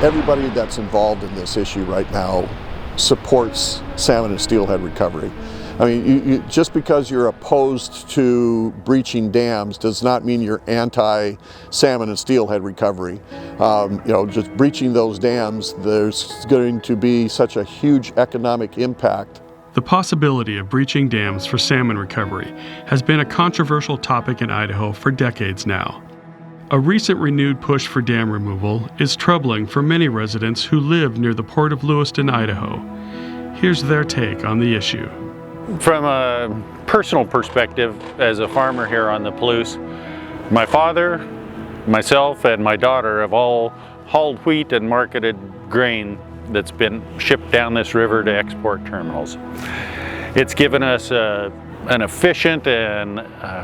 everybody that's involved in this issue right now supports salmon and steelhead recovery. I mean, just because you're opposed to breaching dams does not mean you're anti-salmon and steelhead recovery. Just breaching those dams, there's going to be such a huge economic impact. The possibility of breaching dams for salmon recovery has been a controversial topic in Idaho for decades now. A recent renewed push for dam removal is troubling for many residents who live near the port of Lewiston, Idaho. Here's their take on the issue. From a personal perspective, as a farmer here on the Palouse, my father, myself, and my daughter have all hauled wheat and marketed grain that's been shipped down this river to export terminals. It's given us an efficient and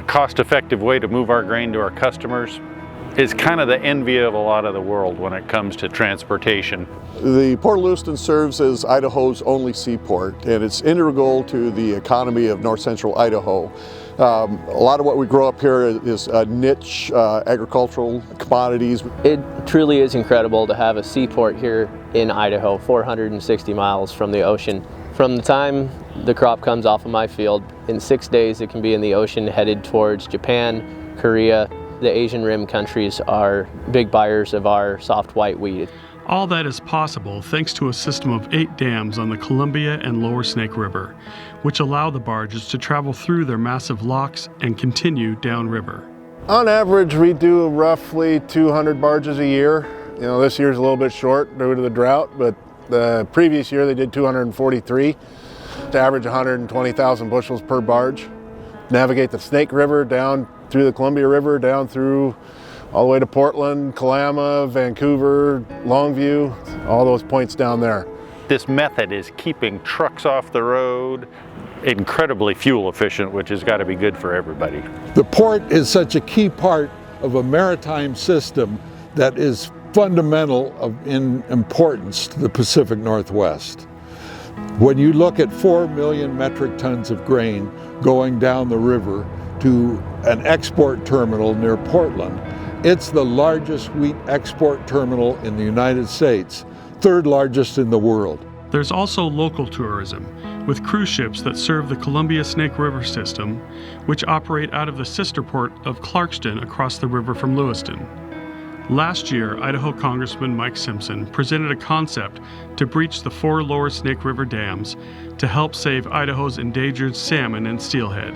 cost-effective way to move our grain to our customers. It's kind of the envy of a lot of the world when it comes to transportation. The Port of Lewiston serves as Idaho's only seaport, and it's integral to the economy of north central Idaho. A lot of what we grow up here is niche agricultural commodities. It truly is incredible to have a seaport here in Idaho, 460 miles from the ocean. From the time the crop comes off of my field, in 6 days it can be in the ocean headed towards Japan, Korea. The Asian Rim countries are big buyers of our soft white wheat. All that is possible thanks to a system of 8 dams on the Columbia and Lower Snake River, which allow the barges to travel through their massive locks and continue downriver. On average, we do roughly 200 barges a year. This year's a little bit short due to the drought, but the previous year they did 243 to average 120,000 bushels per barge. Navigate the Snake River down through the Columbia River, down through all the way to Portland, Kalama, Vancouver, Longview, all those points down there. This method is keeping trucks off the road, incredibly fuel efficient, which has got to be good for everybody. The port is such a key part of a maritime system that is fundamental in importance to the Pacific Northwest. When you look at 4 million metric tons of grain going down the river to an export terminal near Portland, it's the largest wheat export terminal in the United States, 3rd largest in the world. There's also local tourism, with cruise ships that serve the Columbia Snake River system, which operate out of the sister port of Clarkston across the river from Lewiston. Last year, Idaho Congressman Mike Simpson presented a concept to breach the 4 Lower Snake River dams to help save Idaho's endangered salmon and steelhead.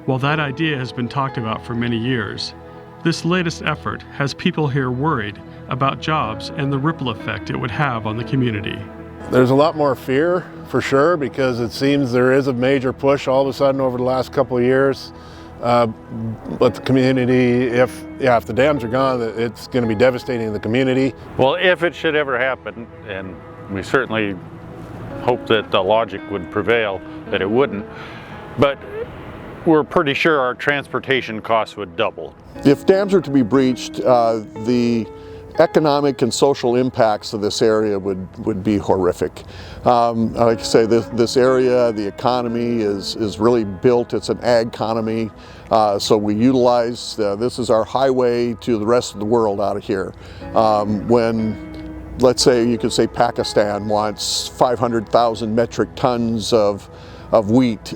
While that idea has been talked about for many years, this latest effort has people here worried about jobs and the ripple effect it would have on the community. There's a lot more fear, for sure, because it seems there is a major push all of a sudden over the last couple of years. But the community, if the dams are gone, it's going to be devastating to the community. Well, if it should ever happen, and we certainly hope that the logic would prevail, that it wouldn't, but we're pretty sure our transportation costs would double. If dams are to be breached, the economic and social impacts of this area would be horrific. Like I say, this area, the economy is really built. It's an ag economy, so we utilize, this is our highway to the rest of the world out of here. When, let's say, you could say Pakistan wants 500,000 metric tons of wheat,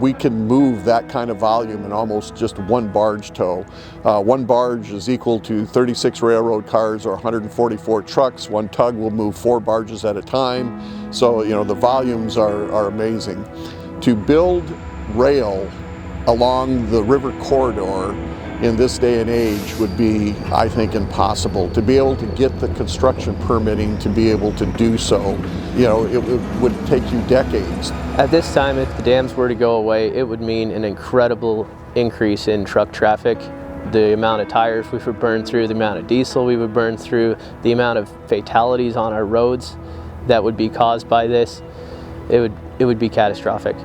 we can move that kind of volume in almost just one barge tow. One barge is equal to 36 railroad cars or 144 trucks. One tug will move 4 barges at a time. So, the volumes are amazing. To build rail along the river corridor in this day and age would be, I think, impossible. To be able to get the construction permitting to be able to do so, it would take you decades. At this time, if the dams were to go away, it would mean an incredible increase in truck traffic. The amount of tires we would burn through, the amount of diesel we would burn through, the amount of fatalities on our roads that would be caused by this, it would be catastrophic.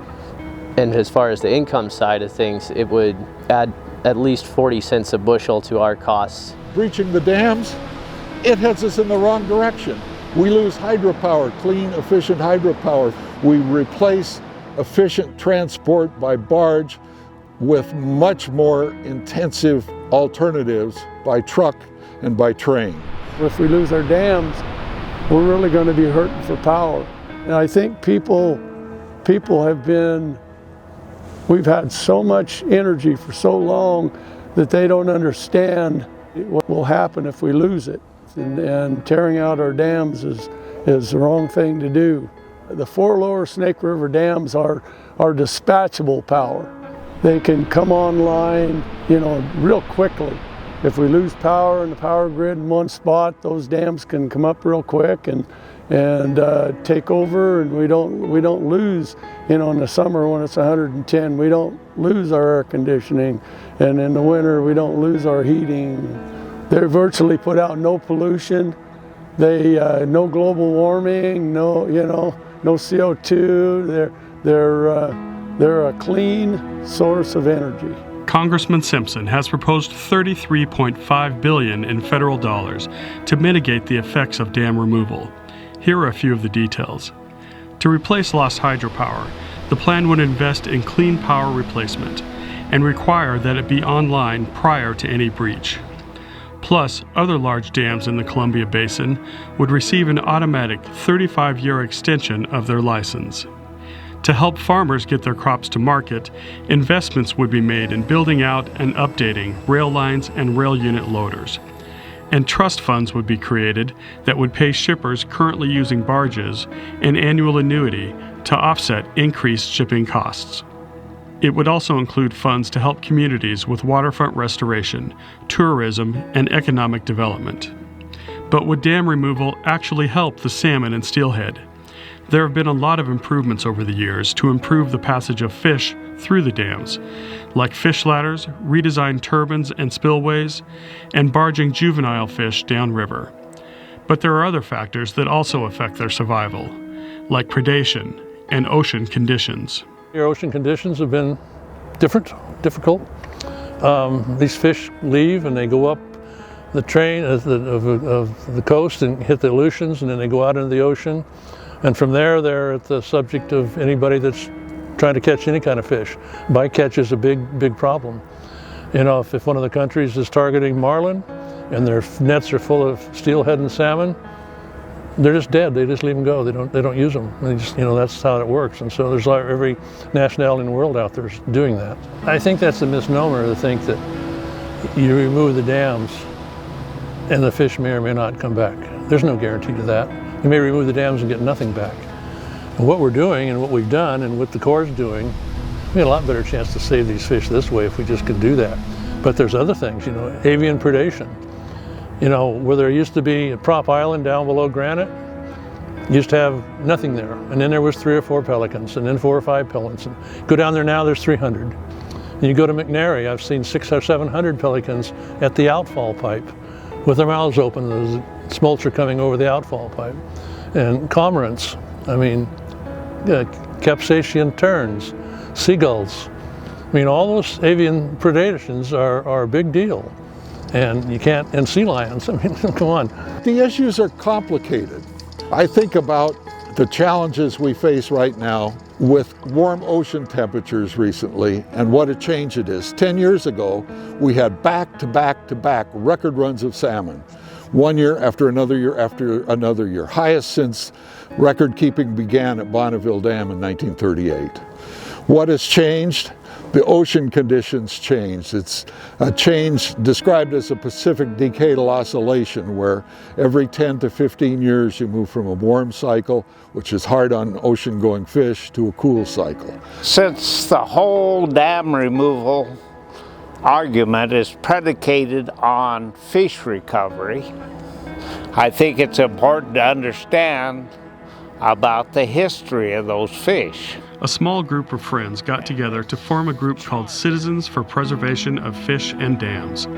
And as far as the income side of things, it would add at least 40 cents a bushel to our costs. Breaching the dams, it heads us in the wrong direction. We lose hydropower, clean, efficient hydropower. We replace efficient transport by barge with much more intensive alternatives by truck and by train. If we lose our dams, we're really going to be hurting for power. And I think people have been, we've had so much energy for so long that they don't understand what will happen if we lose it. And tearing out our dams is the wrong thing to do. The 4 lower Snake River dams are dispatchable power. They can come online, real quickly. If we lose power in the power grid in one spot, those dams can come up real quick and take over, and we don't lose, in the summer when it's 110, we don't lose our air conditioning, and in the winter we don't lose our heating. They virtually put out no pollution. They no global warming, no CO2. They're a clean source of energy. Congressman Simpson has proposed $33.5 billion in federal dollars to mitigate the effects of dam removal. Here are a few of the details. To replace lost hydropower, the plan would invest in clean power replacement and require that it be online prior to any breach. Plus, other large dams in the Columbia Basin would receive an automatic 35-year extension of their license. To help farmers get their crops to market, investments would be made in building out and updating rail lines and rail unit loaders. And trust funds would be created that would pay shippers currently using barges an annual annuity to offset increased shipping costs. It would also include funds to help communities with waterfront restoration, tourism, and economic development. But would dam removal actually help the salmon and steelhead? There have been a lot of improvements over the years to improve the passage of fish through the dams, like fish ladders, redesigned turbines and spillways, and barging juvenile fish downriver. But there are other factors that also affect their survival, like predation and ocean conditions. Your ocean conditions have been difficult. These fish leave and they go up the train of the coast and hit the Aleutians, and then they go out into the ocean. And from there, they're at the subject of anybody that's trying to catch any kind of fish. Bycatch is a big problem. If one of the countries is targeting marlin and their nets are full of steelhead and salmon, they're just dead. They just leave them go. They don't use them. They just, that's how it works. And so there's every nationality in the world out there doing that. I think that's a misnomer to think that you remove the dams and the fish may or may not come back. There's no guarantee to that. You may remove the dams and get nothing back. And what we're doing and what we've done and what the Corps is doing, we had a lot better chance to save these fish this way if we just could do that. But there's other things, avian predation. Where there used to be a prop island down below Granite, used to have nothing there. And then there was 3 or 4 pelicans, and then 4 or 5 pelicans. And go down there now, there's 300. And you go to McNary, I've seen 600 or 700 pelicans at the outfall pipe with their mouths open. There's smolts are coming over the outfall pipe. And cormorants, capsaicin terns, seagulls. All those avian predations are a big deal. And you can't, and sea lions, come on. The issues are complicated. I think about the challenges we face right now with warm ocean temperatures recently and what a change it is. 10 years ago, we had back-to-back record runs of salmon. One year after another year after another year. Highest since record keeping began at Bonneville Dam in 1938. What has changed? The ocean conditions changed. It's a change described as a Pacific decadal oscillation, where every 10 to 15 years you move from a warm cycle, which is hard on ocean-going fish, to a cool cycle. Since the whole dam removal argument is predicated on fish recovery, I think it's important to understand about the history of those fish. A small group of friends got together to form a group called Citizens for Preservation of Fish and Dams.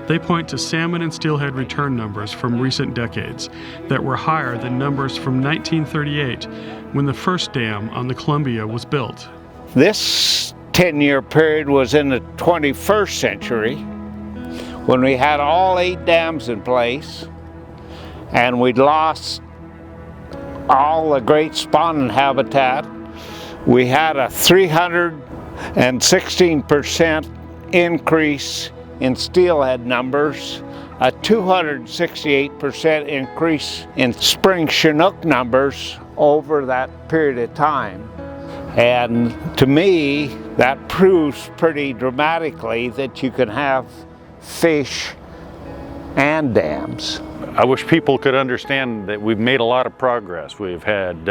They point to salmon and steelhead return numbers from recent decades that were higher than numbers from 1938, when the first dam on the Columbia was built. This 10-year period was in the 21st century, when we had all 8 dams in place, and we'd lost all the great spawning habitat. We had a 316% increase in steelhead numbers, a 268% increase in spring Chinook numbers over that period of time. And to me, that proves pretty dramatically that you can have fish and dams. I wish people could understand that we've made a lot of progress. We've had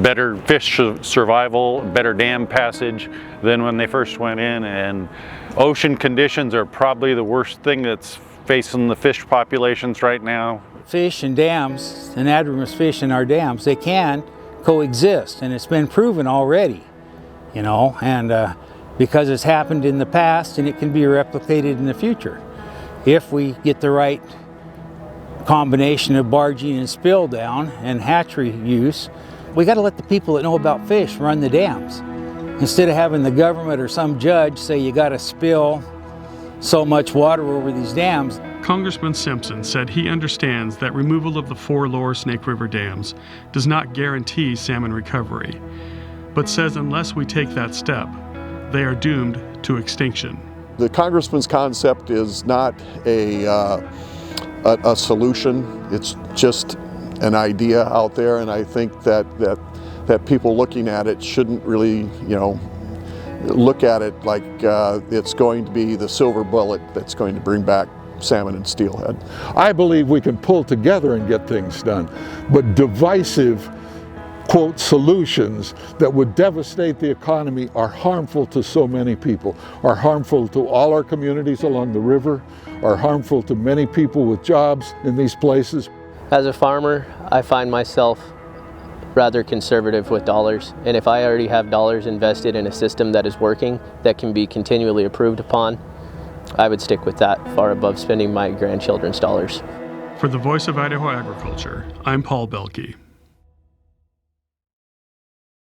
better fish survival, better dam passage than when they first went in, and ocean conditions are probably the worst thing that's facing the fish populations right now. Fish and dams, anadromous fish in our dams, they can coexist, and it's been proven already, you know, and because it's happened in the past and it can be replicated in the future if we get the right combination of barging and spill down and hatchery use. We got to let the people that know about fish run the dams instead of having the government or some judge say you got to spill so much water over these dams. Congressman Simpson said he understands that removal of the 4 lower Snake River dams does not guarantee salmon recovery, but says unless we take that step, they are doomed to extinction. The congressman's concept is not a solution. It's just an idea out there, and I think that people looking at it shouldn't really, you know, look at it like it's going to be the silver bullet that's going to bring back salmon and steelhead. I believe we can pull together and get things done, but divisive, quote, solutions that would devastate the economy are harmful to so many people, are harmful to all our communities along the river, are harmful to many people with jobs in these places. As a farmer, I find myself rather conservative with dollars, and if I already have dollars invested in a system that is working, that can be continually improved upon, I would stick with that far above spending my grandchildren's dollars. For the Voice of Idaho Agriculture, I'm Paul Belke.